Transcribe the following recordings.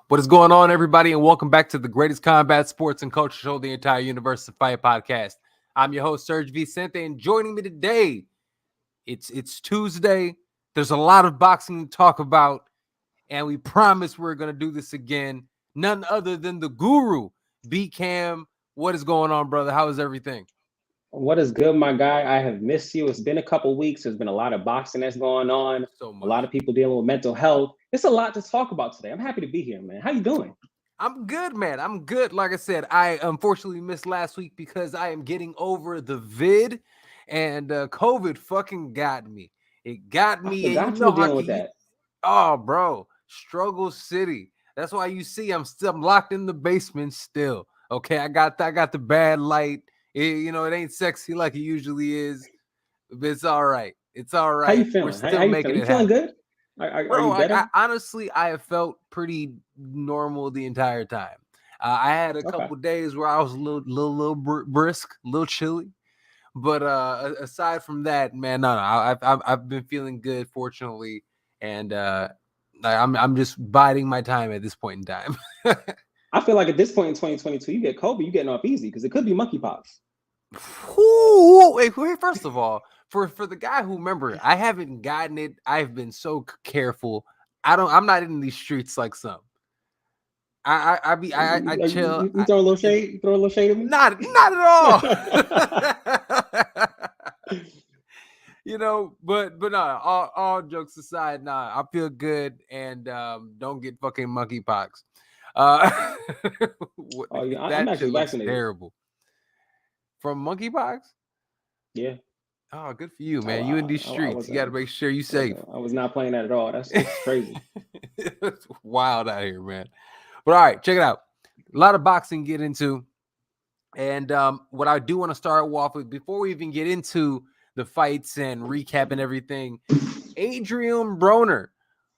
What is going on, everybody, and welcome back to the greatest combat sports and culture show, the entire universe of fight podcast. I'm your host, SERG VICENTE, and joining me today, it's Tuesday. There's a lot of boxing to talk about, and we promise we're going to do this again. None other than the guru, CAMM. What is going on, brother? How is everything? What is good, my guy? I have missed you. It's been a couple weeks. There's been a lot of boxing that's going on. So much. A lot of people dealing with mental health. It's a lot to talk about today. I'm happy to be here, man. How you doing? I'm good, man. I'm good. Like I said, I unfortunately missed last week because I am getting over the vid, and COVID fucking got me. It got me. I forgot you were dealing with that. Oh, bro, struggle city. That's why you see I'm locked in the basement still. Okay, I got the bad light. It ain't sexy like it usually is, but it's all right. It's all right. How you feeling? We're still making it you feeling happen. good? Are Bro, you better? honestly, I have felt pretty normal the entire time. I had a couple days where I was a little brisk, a little chilly, but aside from that, man, no, I've been feeling good, fortunately, and I'm just biding my time at this point in time. I feel like at this point in 2022, you get COVID, you getting off easy because it could be monkeypox. Wait, first of all, for the guy who, remember, I haven't gotten it. I've been so careful. I'm not in these streets like some. I chill. You throw a little shade. You throw a little shade at me. Not at all. But no. All jokes aside, nah, I feel good and don't get fucking monkeypox. I'm actually vaccinated. Terrible. From monkeypox? Yeah. Oh, good for you, man. You in these streets. You got to make sure you safe. I was not playing that at all. That's crazy. It's wild out here, man. But all right, check it out. A lot of boxing to get into. And what I do want to start off with, before we even get into the fights and recap and everything, Adrian Broner,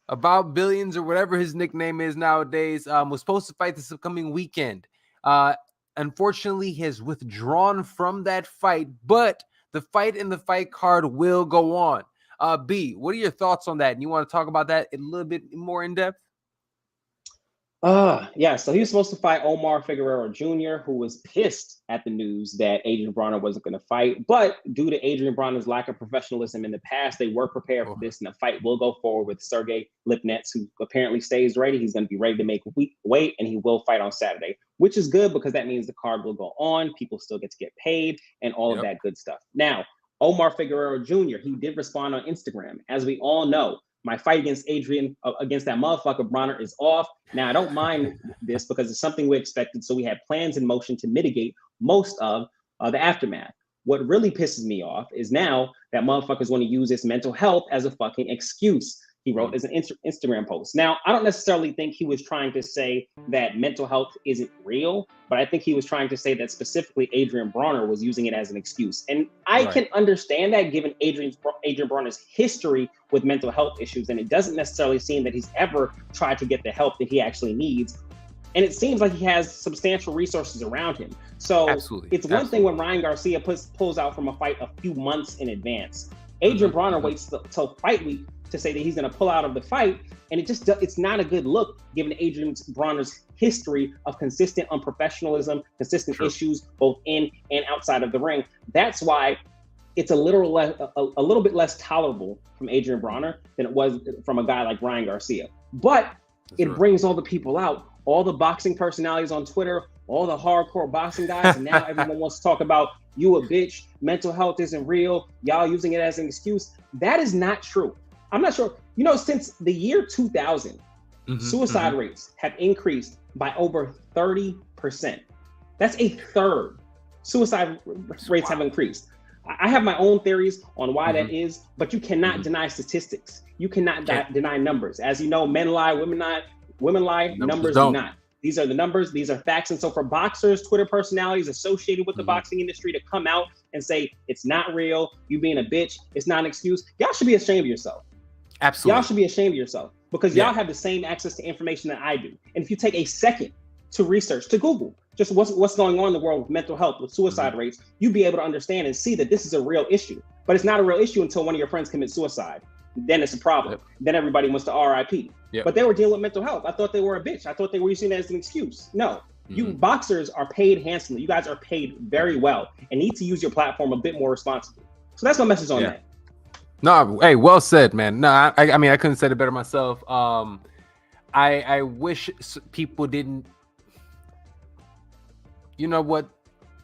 about Billions or whatever his nickname is nowadays, was supposed to fight this upcoming weekend. Unfortunately, he has withdrawn from that fight, but the fight and the fight card will go on. B, what are your thoughts on that? And you want to talk about that a little bit more in depth? Yeah, so he was supposed to fight Omar Figueroa Jr., who was pissed at the news that Adrian Broner wasn't going to fight. But due to Adrian Broner's lack of professionalism in the past, they were prepared for this, and the fight will go forward with Sergey Lipnets, who apparently stays ready. He's going to be ready to make weight, and he will fight on Saturday, which is good because that means the card will go on. People still get to get paid and all of that good stuff. Now, Omar Figueroa Jr., he did respond on Instagram. As we all know, my fight against against that motherfucker Broner is off. Now, I don't mind this because it's something we expected. So we had plans in motion to mitigate most of the aftermath. What really pisses me off is now that motherfuckers want to use this mental health as a fucking excuse. He wrote as an Instagram post. Now, I don't necessarily think he was trying to say that mental health isn't real, but I think he was trying to say that specifically Adrian Broner was using it as an excuse. And I can understand that given Adrian Broner's history with mental health issues, and it doesn't necessarily seem that he's ever tried to get the help that he actually needs. And it seems like he has substantial resources around him. So it's one thing when Ryan Garcia pulls out from a fight a few months in advance. Adrian Broner waits till fight week to say that he's going to pull out of the fight. And it's not a good look given Adrian Broner's history of consistent unprofessionalism, consistent issues, both in and outside of the ring. That's why it's a little bit less tolerable from Adrian Broner than it was from a guy like Ryan Garcia. But it brings all the people out, all the boxing personalities on Twitter, all the hardcore boxing guys, and now everyone wants to talk about you a bitch, mental health isn't real, y'all using it as an excuse. That is not true. I'm not sure. Since the year 2000, suicide rates have increased by over 30%. That's a third. Suicide rates have increased. I have my own theories on why that is, but you cannot deny statistics. You cannot deny numbers. As you know, men lie, women lie, numbers do not. These are the numbers, these are facts. And so for boxers, Twitter personalities associated with the boxing industry to come out and say, it's not real, you being a bitch, it's not an excuse, y'all should be ashamed of yourself. Absolutely. Y'all should be ashamed of yourself because y'all have the same access to information that I do. And if you take a second to research, to Google, just what's going on in the world with mental health, with suicide rates, you'd be able to understand and see that this is a real issue. But it's not a real issue until one of your friends commits suicide. then it's a problem. Yep. Then everybody wants to RIP. Yep. But they were dealing with mental health. I thought they were a bitch. I thought they were using that as an excuse. No, you boxers are paid handsomely. You guys are paid very well and need to use your platform a bit more responsibly. So that's my message on that. No, hey, well said, man. No, I mean, I couldn't say it better myself. I wish people didn't. You know what?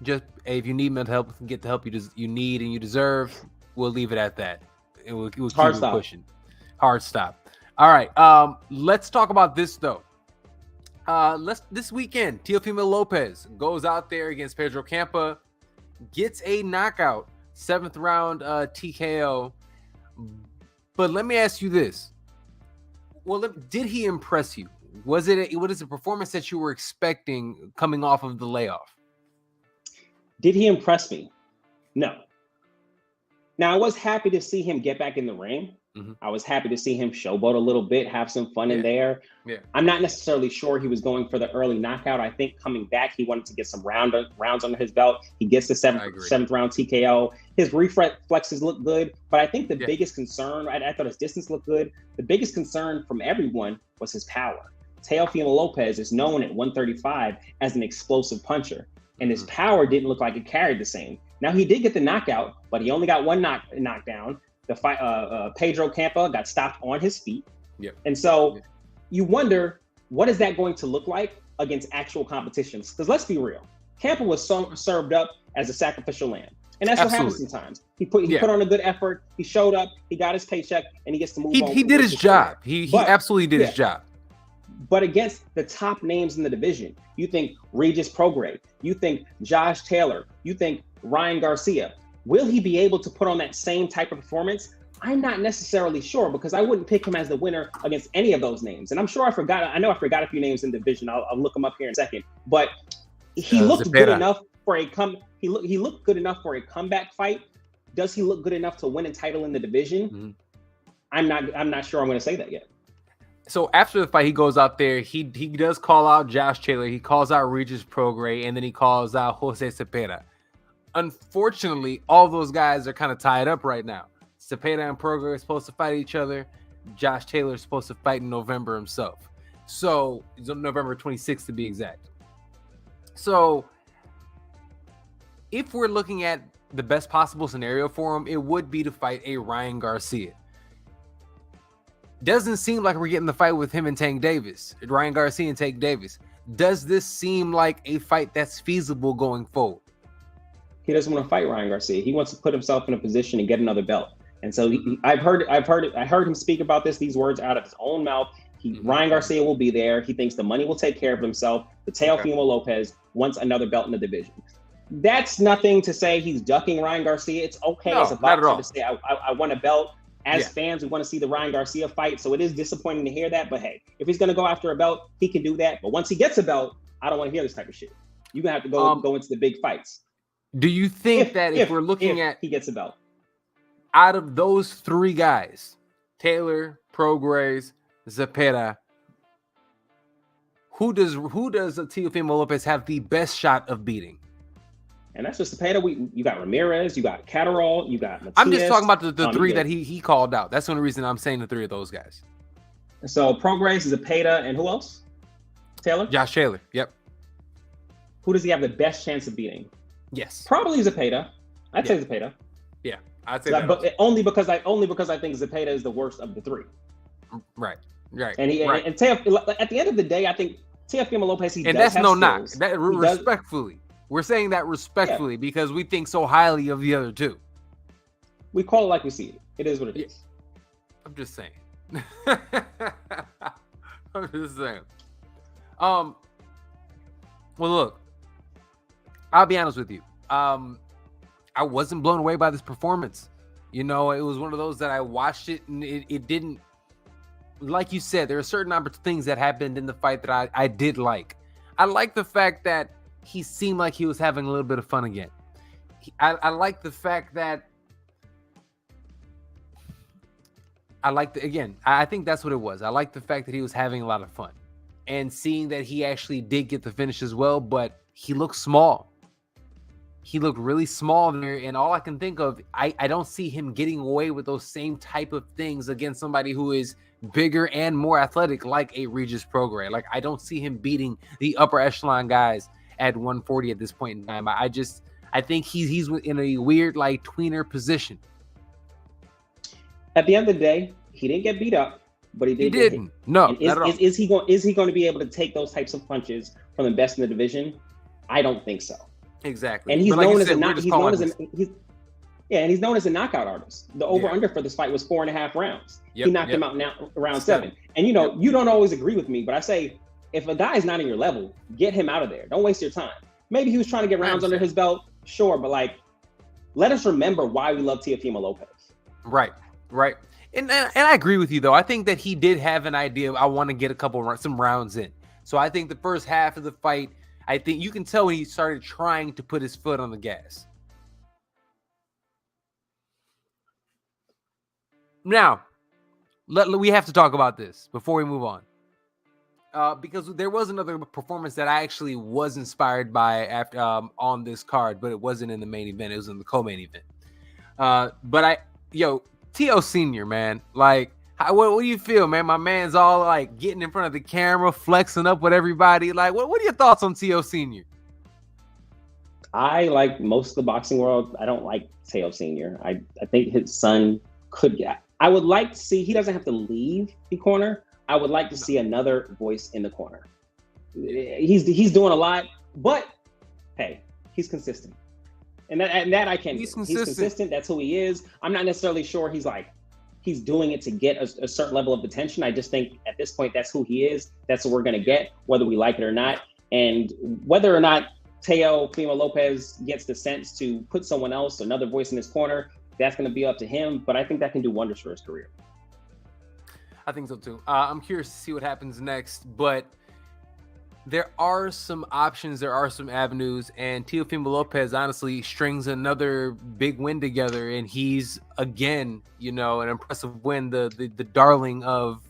Just if you need mental help, get the help you need and you deserve. We'll leave it at that. We'll keep it pushing. Hard stop. All right. Let's talk about this though. This weekend, Teofimo Lopez goes out there against Pedro Campa, gets a knockout, 7th round TKO. But let me ask you this: did he impress you? What is a performance that you were expecting coming off of the layoff? Did he impress me? No. Now, I was happy to see him get back in the ring. I was happy to see him showboat a little bit, have some fun in there. Yeah. I'm not necessarily sure he was going for the early knockout. I think coming back, he wanted to get some rounds under his belt. He gets the seventh round TKO. His reflexes look good, but I think the biggest concern, I thought his distance looked good. The biggest concern from everyone was his power. Teofimo Lopez is known at 135 as an explosive puncher, and his power didn't look like it carried the same. Now, he did get the knockout, but he only got one knockdown. The fight, Pedro Campa got stopped on his feet. And so you wonder, what is that going to look like against actual competitions? Because let's be real, Campa was served up as a sacrificial lamb. And that's what happens sometimes. He put on a good effort. He showed up. He got his paycheck, and he gets to move on. He did his job. He absolutely did his job. But against the top names in the division, you think Regis Prograis, you think Josh Taylor, you think Ryan Garcia. Will he be able to put on that same type of performance? I'm not necessarily sure, because I wouldn't pick him as the winner against any of those names. And I'm sure I know I forgot a few names in the division. I'll look them up here in a second. But he looked good enough for he looked good enough for a comeback fight. Does he look good enough to win a title in the division? I'm not sure I'm going to say that yet. So after the fight, he goes out there. He does call out Josh Taylor. He calls out Regis Prograis, and then he calls out Jose Cepeda. Unfortunately, all those guys are kind of tied up right now. Cepeda and Prograis are supposed to fight each other. Josh Taylor is supposed to fight in November himself. So November 26th to be exact. So if we're looking at the best possible scenario for him, it would be to fight a Ryan Garcia. Doesn't seem like we're getting the fight with him and Tank Davis. Ryan Garcia and Tank Davis. Does this seem like a fight that's feasible going forward? He doesn't want to fight Ryan Garcia. He wants to put himself in a position to get another belt. And so I heard him speak about these words out of his own mouth. Ryan Garcia will be there. He thinks the money will take care of himself. The Teofimo Lopez wants another belt in the division. That's nothing to say he's ducking Ryan Garcia. It's okay as a boxer to say, I want a belt. As fans, we want to see the Ryan Garcia fight. So it is disappointing to hear that. But hey, if he's going to go after a belt, he can do that. But once he gets a belt, I don't want to hear this type of shit. You're going to have to go into the big fights. Do you think if we're looking at he gets a belt, out of those three guys, Taylor, Prograis, Cepeda, who does Teofimo Lopez have the best shot of beating? And that's just Cepeda. You got Ramirez, you got Catterall, you got Matias. I'm just talking about the three that he called out. That's the only reason I'm saying the three of those guys. So Prograis, Cepeda, and who else? Taylor? Josh Taylor. Yep. Who does he have the best chance of beating? Yes. Probably Cepeda. I'd say Cepeda. Yeah, I'd say that. But only because I think Cepeda is the worst of the three. Right. And at the end of the day, I think Teofimo Lopez, and that's no knock. That respectfully. We're saying that respectfully because we think so highly of the other two. We call it like we see it. It is what it is. I'm just saying. I'm just saying. Well, look, I'll be honest with you. I wasn't blown away by this performance. You know, it was one of those that I watched it and it didn't, like you said, there are certain things that happened in the fight that I did like. I like the fact that he seemed like he was having a little bit of fun again. I like the fact that I think that's what it was. I like the fact that he was having a lot of fun and seeing that he actually did get the finish as well, but he looked small. he looked really small there, and all I can think of, I don't see him getting away with those same type of things against somebody who is bigger and more athletic like a Regis Prograis. Like, I don't see him beating the upper echelon guys at 140 at this point in time. I think he's in a weird, like, tweener position. At the end of the day, he didn't get beat up, but he didn't. No, is he going to be able to take those types of punches from the best in the division? I don't think so. Exactly. And he's known as a knockout artist. The over-under for this fight was 4.5 rounds. He knocked him out now round 7. And you don't always agree with me, but I say, if a guy is not on your level, get him out of there. Don't waste your time. Maybe he was trying to get rounds under his belt, sure, but like, let us remember why we love Teofimo Lopez. Right. And I agree with you, though. I think that he did have an idea. I want to get some rounds in. So I think the first half of the fight, I think you can tell when he started trying to put his foot on the gas. Now, we have to talk about this before we move on. Because there was another performance that I actually was inspired by after on this card, but it wasn't in the main event. It was in the co-main event. Teo Sr., man, like, what do you feel, man? My man's all like getting in front of the camera, flexing up with everybody. Like, what are your thoughts on Teo Sr.? I, like most of the boxing world, I don't like Teo Sr. I think his son could get. I would like to see, he doesn't have to leave the corner. I would like to see another voice in the corner. He's doing a lot, but hey, he's consistent. And that I can. He's consistent. That's who he is. I'm not necessarily sure he's doing it to get a certain level of attention. I just think at this point, that's who he is. That's what we're going to get, whether we like it or not. And whether or not Teofimo Lopez gets the sense to put someone else, another voice in his corner, that's going to be up to him. But I think that can do wonders for his career. I think so too. I'm curious to see what happens next, but there are some options, there are some avenues, and Teofimo Lopez honestly strings another big win together, and he's again, an impressive win, the darling of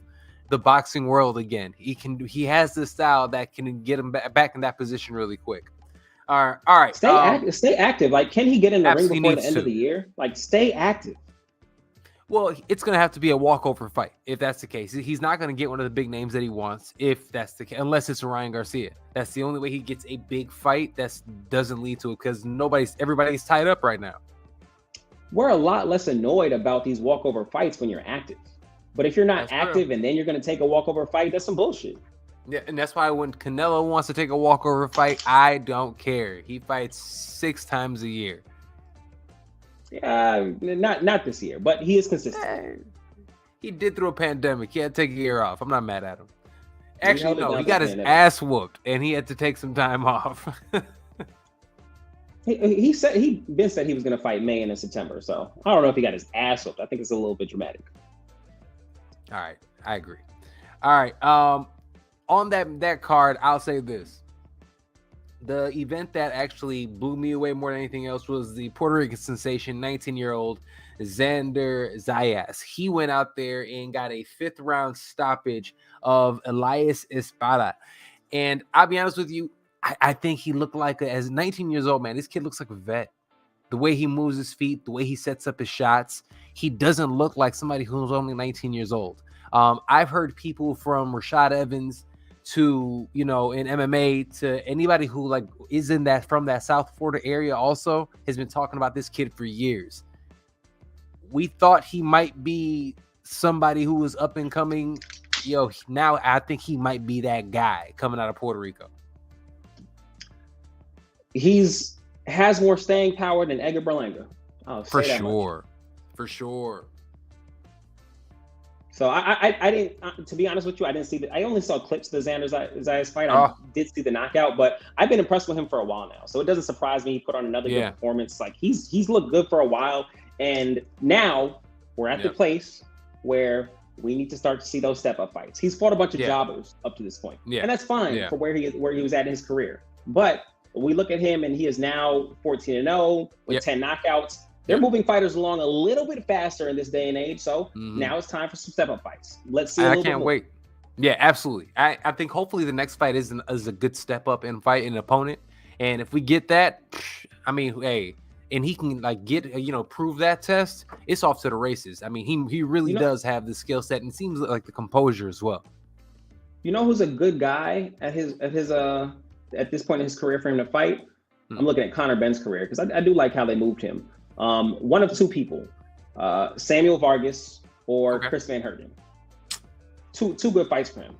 the boxing world again. He has the style that can get him back in that position really quick. All right. Stay active. Like, can he get in the ring before the end of the year? Like, stay active. Well, it's going to have to be a walkover fight if that's the case. He's not going to get one of the big names that he wants if that's the case, unless it's Ryan Garcia. That's the only way he gets a big fight that doesn't lead to it, because everybody's tied up right now. We're a lot less annoyed about these walkover fights when you're active. But if you're not active and then you're going to take a walkover fight, that's some bullshit. Yeah, and that's why when Canelo wants to take a walkover fight, I don't care. He fights 6 times a year. Not this year, but he is consistent. He did through a pandemic. He had to take a year off. I'm not mad at him. Actually, no, he got his ass whooped, and he had to take some time off. He said he was going to fight May and September, so I don't know if he got his ass whooped. I think it's a little bit dramatic. All right, I agree. All right, on that card, I'll say this. The event that actually blew me away more than anything else was the Puerto Rican sensation, 19-year-old Xander Zayas. He went out there and got a 5th round stoppage of Elias Espada. And I'll be honest with you, I think he looked like, as 19 years old, man, this kid looks like a vet. The way he moves his feet, the way he sets up his shots, he doesn't look like somebody who's only 19 years old. I've heard people from Rashad Evans to, in MMA, to anybody who like is from that South Florida area also has been talking about this kid for years. We thought he might be somebody who was up and coming. Now I think he might be that guy coming out of Puerto Rico. Has more staying power than Edgar Berlanga. For sure. So I didn't, to be honest with you, I didn't see I only saw clips of the Xander Zayas fight. I did see the knockout, but I've been impressed with him for a while now. So it doesn't surprise me. He put on another good performance. Like, he's looked good for a while. And now we're at the place where we need to start to see those step-up fights. He's fought a bunch of jobbers up to this point. And that's fine for where he was at in his career. But we look at him, and he is now 14-0 with 10 knockouts. They're moving fighters along a little bit faster in this day and age. So now it's time for some step-up fights. Let's see. I can't wait. Yeah, absolutely. I think hopefully the next fight is a good step up in fight an opponent. And if we get that, I mean, hey, and he can like get prove that test. It's off to the races. I mean, he really does have the skill set and seems like the composure as well. You know who's a good guy at this point in his career for him to fight? I'm looking at Conor Benn's career because I do like how they moved him. One of two people, Samuel Vargas or Chris Van Herten. Two good fights for him.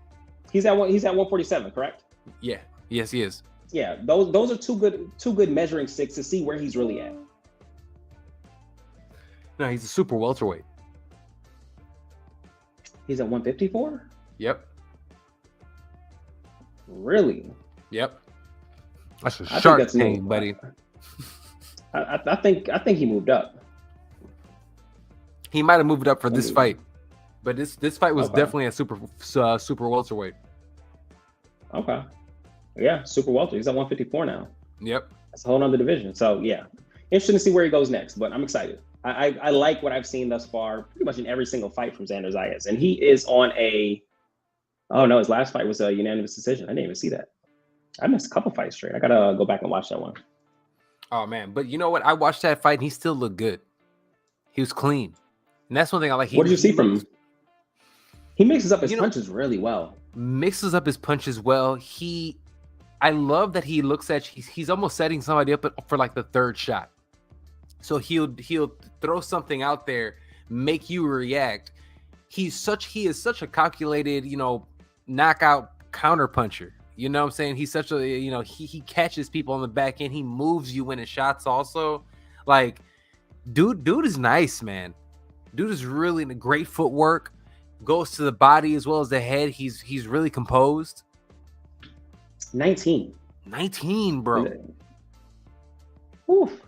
He's at 147, correct? Yeah. Yes, he is. Yeah, those are two good measuring sticks to see where he's really at. No, he's a super welterweight. He's at 154? Yep. Really? Yep. That's a shark tank, buddy. I think he moved up. He might have moved up for this fight, but this fight was definitely a super welterweight. Okay. Yeah, super welter. He's at 154 now. Yep. That's a whole nother division. So yeah, interesting to see where he goes next. But I'm excited. I like what I've seen thus far, pretty much in every single fight from Xander Zayas, and he is on a. Oh no, his last fight was a unanimous decision. I didn't even see that. I missed a couple fights straight. I gotta go back and watch that one. Oh man, but you know what? I watched that fight and he still looked good. He was clean, and that's one thing I like. What did you see from him? He mixes up his punches really well. Mixes up his punches well. I love that he looks at. He's almost setting somebody up for like the third shot. So he'll throw something out there, make you react. He is such a calculated, knockout counter puncher. You know what I'm saying? He's such a, he catches people on the back end. He moves you in his shots also. Like, dude is nice, man. Dude is really great footwork. Goes to the body as well as the head. He's really composed. 19, bro. Oof.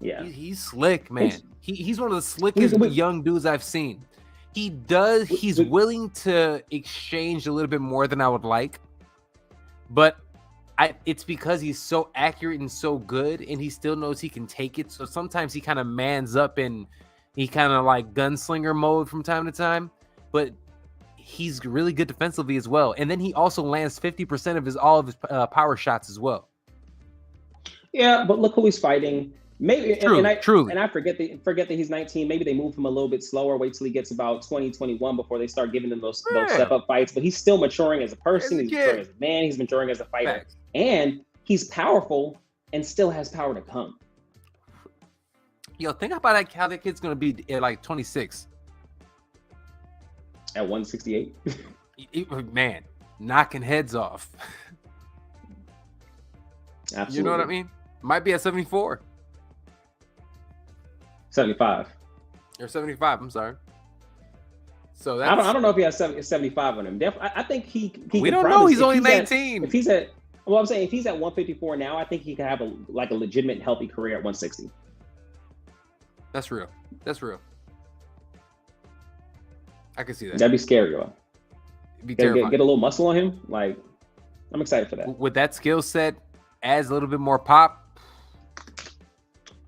Yeah. He's slick, man. He's one of the slickest young dudes I've seen. He's willing to exchange a little bit more than I would like. But it's because he's so accurate and so good, and he still knows he can take it. So sometimes he kind of mans up and he kind of like gunslinger mode from time to time. But he's really good defensively as well. And then he also lands 50% of all of his power shots as well. Yeah, but look who he's fighting. Maybe truly. And I forget that he's 19. Maybe they move him a little bit slower. Wait till he gets about 20, 21 before they start giving him those step up fights. But he's still maturing as a person. He's maturing as a man. He's maturing as a fighter. Facts. And he's powerful and still has power to come. Yo, think about how that kid's gonna be at like 26. At 168. Man, knocking heads off. Absolutely. You know what I mean? Might be at 74. 75. Or 75, I'm sorry. So that's, I don't know if he has 75 on him. I think he we don't know. He's only 19. If he's at 154 now, I think he could have a legitimate healthy career at 160. That's real. I can see that. That'd be scary, though. It'd be terrifying. Get a little muscle on him. Like, I'm excited for that. With that skill set, adds a little bit more pop.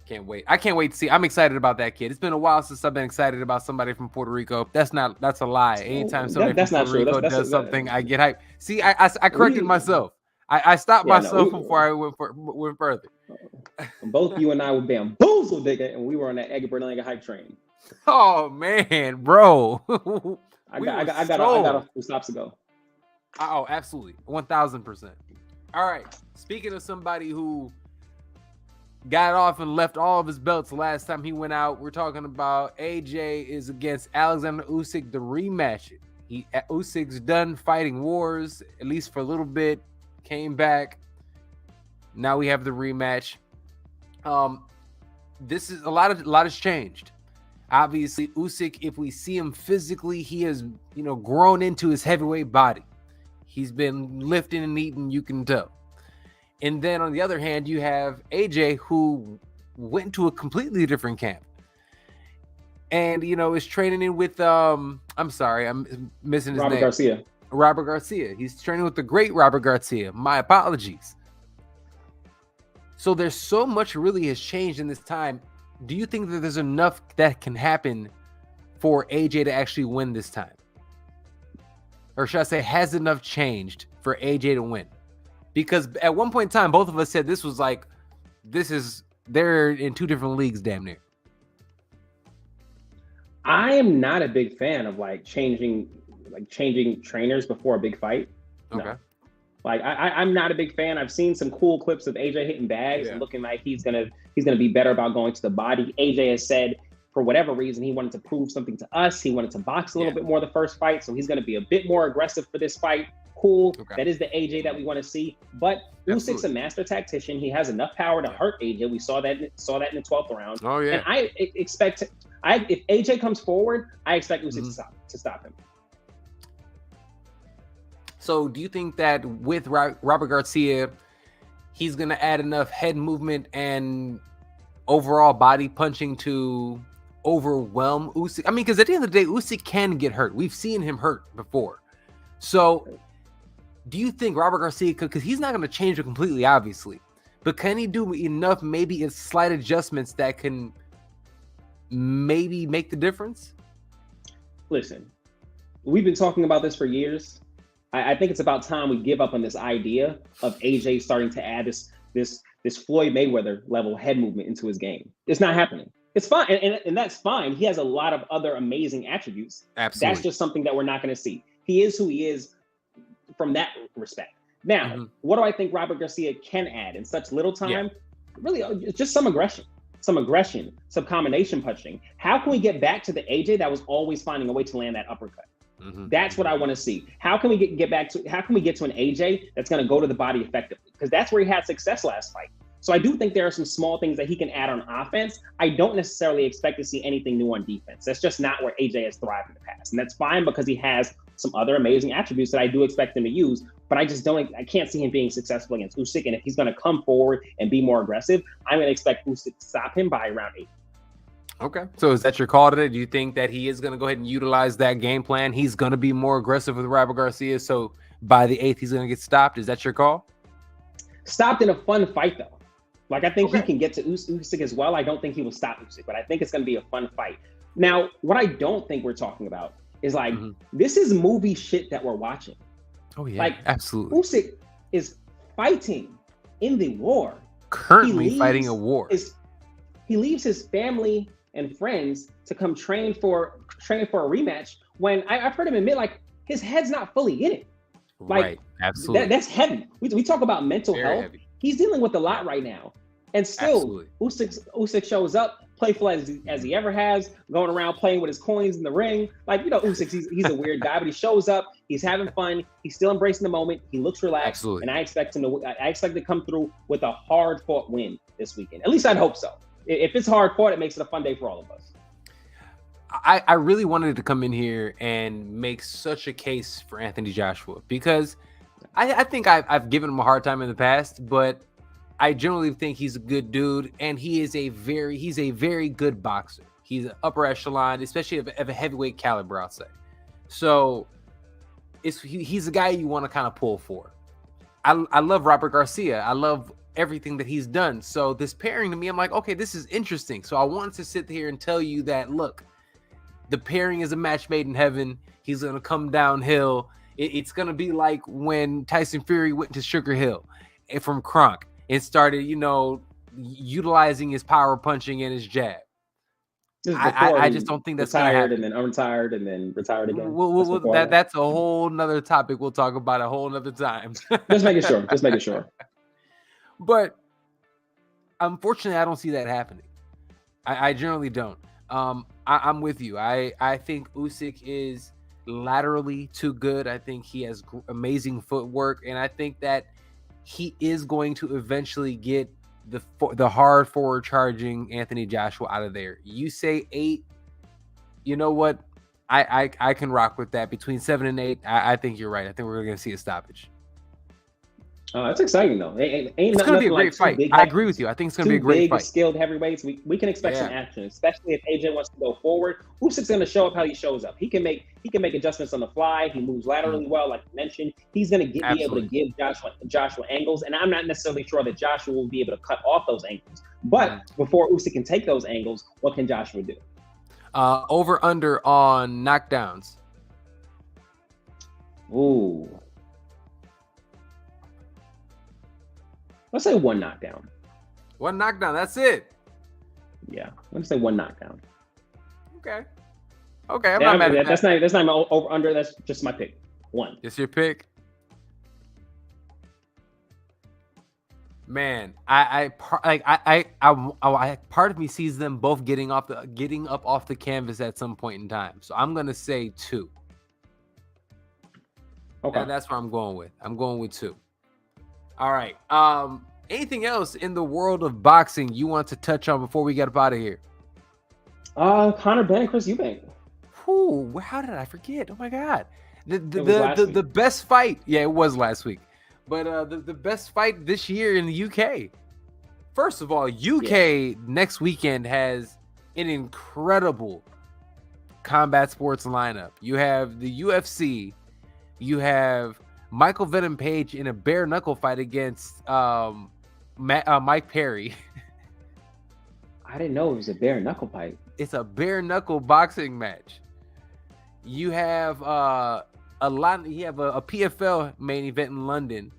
Can't wait. I can't wait to see. I'm excited about that kid. It's been a while since I've been excited about somebody from Puerto Rico. That's a lie. Anytime somebody from Puerto Rico does something, I get hyped. See, I corrected myself. I stopped myself before I went further. Both you and I were bamboozled, nigga, and we were on that Edgar Berlanga hype train. Oh man, bro. I got a few stops to go. Oh, absolutely. 1000%. All right. Speaking of somebody who got off and left all of his belts last time he went out, we're talking about AJ is against Alexander Usyk, the rematch. Usyk's done fighting wars, at least for a little bit, came back. Now we have the rematch. This is a lot has changed. Obviously, Usyk, if we see him physically, he has, grown into his heavyweight body. He's been lifting and eating, you can tell. And then on the other hand, you have AJ, who went to a completely different camp. And, is training in with, I'm sorry, I'm missing his name. Garcia. Robert Garcia. He's training with the great Robert Garcia. My apologies. So there's so much really has changed in this time. Do you think that there's enough that can happen for AJ to actually win this time? Or should I say, has enough changed for AJ to win? Because at one point in time, both of us said this was like they're in two different leagues, damn near. I am not a big fan of changing trainers before a big fight. Okay. No. I'm not a big fan. I've seen some cool clips of AJ hitting bags and looking like he's gonna be better about going to the body. AJ has said for whatever reason he wanted to prove something to us. He wanted to box a little bit more the first fight, so he's gonna be a bit more aggressive for this fight. Cool. Okay. That is the AJ that we want to see. But Usyk's a master tactician. He has enough power to hurt AJ. We saw that in the 12th round. Oh yeah. And I expect if AJ comes forward, I expect Usyk to stop him. So do you think that with Robert Garcia, he's going to add enough head movement and overall body punching to overwhelm Usyk? I mean, because at the end of the day, Usyk can get hurt. We've seen him hurt before. So do you think Robert Garcia could, because he's not going to change it completely, obviously, but can he do enough, maybe slight adjustments that can maybe make the difference? Listen, we've been talking about this for years. I think it's about time we give up on this idea of AJ starting to add this Floyd Mayweather level head movement into his game. It's not happening. It's fine, and that's fine. He has a lot of other amazing attributes. Absolutely. That's just something that we're not going to see. He is who he is from that respect. Now, what do I think Robert Garcia can add in such little time? Really, just some aggression, some combination punching. How can we get back to the AJ that was always finding a way to land that uppercut? That's what I want to see. How can we get to an AJ that's going to go to the body effectively? Because that's where he had success last fight. So I do think there are some small things that he can add on offense. I don't necessarily expect to see anything new on defense. That's just not where AJ has thrived in the past. And that's fine because he has some other amazing attributes that I do expect him to use. But I can't see him being successful against Usyk. And if he's going to come forward and be more aggressive, I'm going to expect Usyk to stop him by round 8. Okay. So is that your call today? Do you think that he is going to go ahead and utilize that game plan? He's going to be more aggressive with Robert Garcia. So by the 8th, he's going to get stopped. Is that your call? Stopped in a fun fight, though. I think he can get to Usyk as well. I don't think he will stop Usyk, but I think it's going to be a fun fight. Now, what I don't think we're talking about is this is movie shit that we're watching. Oh, yeah. Absolutely. Usyk is fighting in the war. Currently fighting a war. He leaves his family and friends to come train for a rematch when I've heard him admit his head's not fully in it. Right, absolutely. That's heavy. We talk about mental health. Heavy. He's dealing with a lot right now. And still, Usyk shows up, playful as he ever has, going around playing with his coins in the ring. Usyk, he's a weird guy, but he shows up, he's having fun, he's still embracing the moment, he looks relaxed, absolutely. And I expect to come through with a hard-fought win this weekend. At least I'd hope so. If it's hard fought, it makes it a fun day for all of us. I really wanted to come in here and make such a case for Anthony Joshua because I think I've given him a hard time in the past, but I generally think he's a good dude and he's a very good boxer. He's an upper echelon, especially of a heavyweight caliber, I'll say. So he's a guy you want to kind of pull for. I love Robert Garcia. I love everything that he's done. So this pairing to me, I'm like, okay, this is interesting. So I wanted to sit here and tell you that, look, the pairing is a match made in heaven. He's going to come downhill. It's going to be like when Tyson Fury went to Sugar Hill from Kronk and started, utilizing his power punching and his jab. I just don't think that's going to happen. And then unretired and then retired again. That's a whole nother topic we'll talk about a whole nother time. Just making sure. But unfortunately, I don't see that happening. I generally don't. I'm with you. I think Usyk is laterally too good. I think he has amazing footwork, and I think that he is going to eventually get the hard forward charging Anthony Joshua out of there. You say 8, you know what? I can rock with that. Between 7 and 8, I think you're right. I think we're going to see a stoppage. It's exciting though. It's going to be a great fight. I agree with you. I think it's going to be a great fight. Skilled heavyweights. We can expect some action, especially if AJ wants to go forward. Usyk's going to show up how he shows up. He can make adjustments on the fly. He moves laterally well, like you mentioned. He's going to be able to give Joshua angles, and I'm not necessarily sure that Joshua will be able to cut off those angles. But before Usyk can take those angles, what can Joshua do? Over under on knockdowns. Ooh. Let's say 1 knockdown. One knockdown. That's it. Yeah, let me say one knockdown. Okay. Okay, I'm not mad at that. That's not my over under. That's just my pick. One. It's your pick. Man, I part of me sees them both getting up off the canvas at some point in time. So I'm gonna say 2. Okay, and that's what I'm going with. I'm going with 2. All right. Anything else in the world of boxing you want to touch on before we get up out of here? Conor Benn, Chris Eubank. Whew, how did I forget? Oh my God. The week. best fight. Yeah, it was last week. But the best fight this year in the UK. First of all, UK next weekend has an incredible combat sports lineup. You have the UFC. You have Michael Venom Page in a bare knuckle fight against Mike Perry. I didn't know it was a bare knuckle fight. It's a bare knuckle boxing match. You have a PFL main event in London,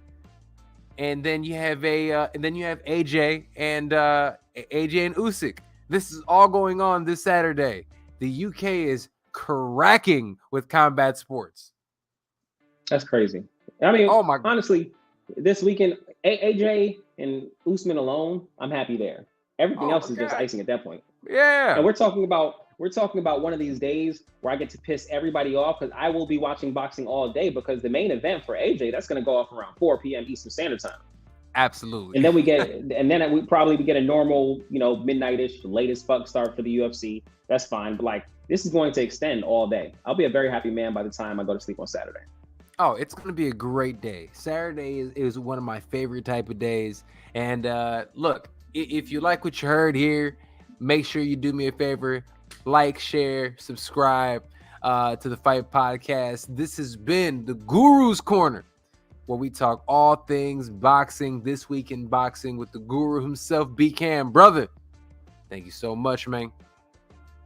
and then you have AJ and Usek. This is all going on this Saturday. The UK is cracking with combat sports. That's crazy. I mean, honestly, this weekend, AJ and Usman alone, I'm happy there. Everything else is just icing at that point. Yeah. And we're talking about one of these days where I get to piss everybody off because I will be watching boxing all day because the main event for AJ, that's going to go off around 4 p.m. Eastern Standard Time. Absolutely. And then we get a normal, midnight-ish, latest fuck start for the UFC. That's fine. But this is going to extend all day. I'll be a very happy man by the time I go to sleep on Saturday. Oh, it's going to be a great day. Saturday is one of my favorite type of days. And look, if you like what you heard here, make sure you do me a favor. Like, share, subscribe to the Fight Podcast. This has been the Guru's Corner, where we talk all things boxing, this week in boxing with the guru himself, CAMM. Brother, thank you so much, man.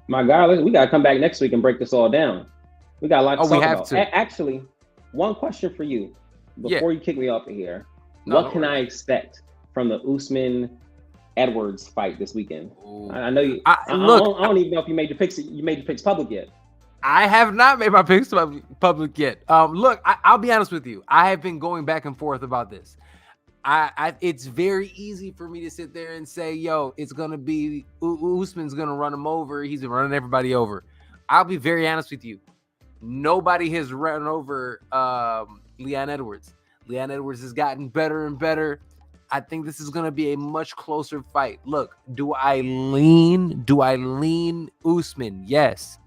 My God, we got to come back next week and break this all down. We got a lot to talk about. To. Actually, one question for you before you kick me off of here. What can I expect from the Usman Edwards fight this weekend? I know you. I don't even know if you made your picks. You made your picks public yet? I have not made my picks public yet. Look, I'll be honest with you. I have been going back and forth about this. It's very easy for me to sit there and say, "Yo, it's gonna be Usman's gonna run him over. He's been running everybody over." I'll be very honest with you. Nobody has run over Leon Edwards. Leon Edwards has gotten better and better. I think this is going to be a much closer fight. Look, do I lean Usman? Yes.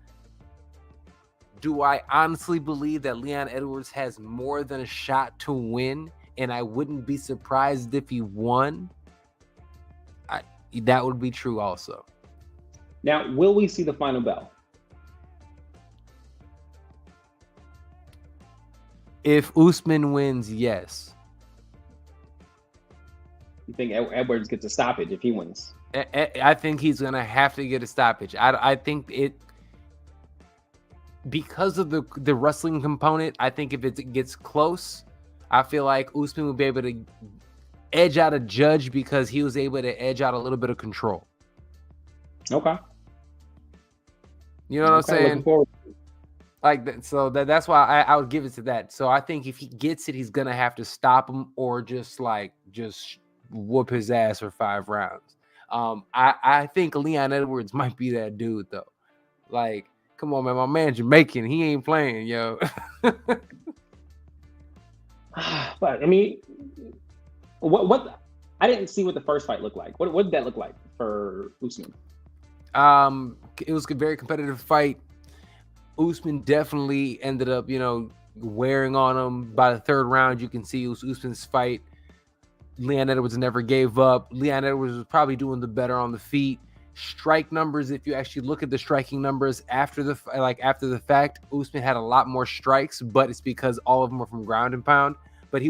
Do I honestly believe that Leon Edwards has more than a shot to win, and I wouldn't be surprised if he won? That would be true also. Now, will we see the final bell? If Usman wins, yes. You think Edwards gets a stoppage if he wins? I think he's going to have to get a stoppage. I think because of the wrestling component, I think if it gets close, I feel like Usman will be able to edge out a judge because he was able to edge out a little bit of control. Okay. You know what I'm saying? So that's why I would give it to that. So I think if he gets it, he's going to have to stop him or just whoop his ass for 5 rounds. I think Leon Edwards might be that dude though. Come on, man, my man Jamaican, he ain't playing, yo. But I mean, what I didn't see what the first fight looked like. What did that look like for Usman? It was a very competitive fight. Usman definitely ended up, wearing on him. By the 3rd round, you can see it was Usman's fight. Leon Edwards never gave up. Leon Edwards was probably doing the better on the feet. Strike numbers, if you actually look at the striking numbers after the fact, Usman had a lot more strikes, but it's because all of them were from ground and pound. But he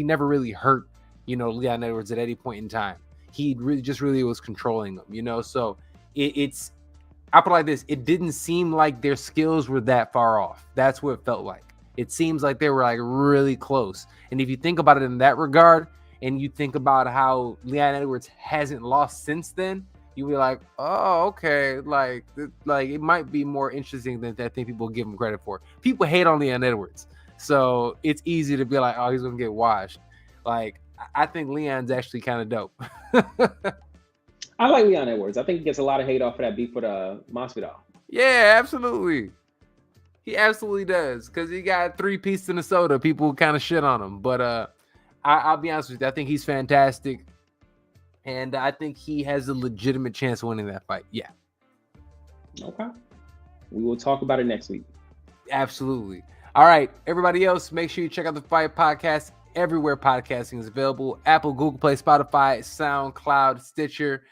never really hurt, Leon Edwards at any point in time. He really was controlling them, So it's I'll put it like this: it didn't seem like their skills were that far off. That's what it felt like. It seems like they were really close. And if you think about it in that regard, and you think about how Leon Edwards hasn't lost since then, you'll be like, oh, okay, like it might be more interesting than I think people give him credit for. People hate on Leon Edwards, so it's easy to be like, oh, he's gonna get washed. Like, I think Leon's actually kind of dope. I like Leon Edwards. I think he gets a lot of hate off of that beef with Masvidal. Yeah, absolutely. He absolutely does, because he got 3-piece in the soda. People kind of shit on him, but I'll be honest with you. I think he's fantastic, and I think he has a legitimate chance of winning that fight. Yeah. Okay. We will talk about it next week. Absolutely. All right, everybody else, make sure you check out the Fight Podcast everywhere podcasting is available: Apple, Google Play, Spotify, SoundCloud, Stitcher.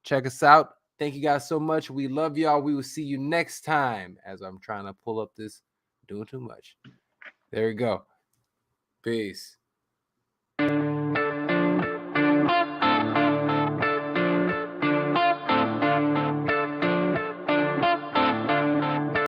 Check us out. Thank you guys so much. We love y'all. We will see you next time. As I'm trying to pull up this, doing too much. There you go. Peace.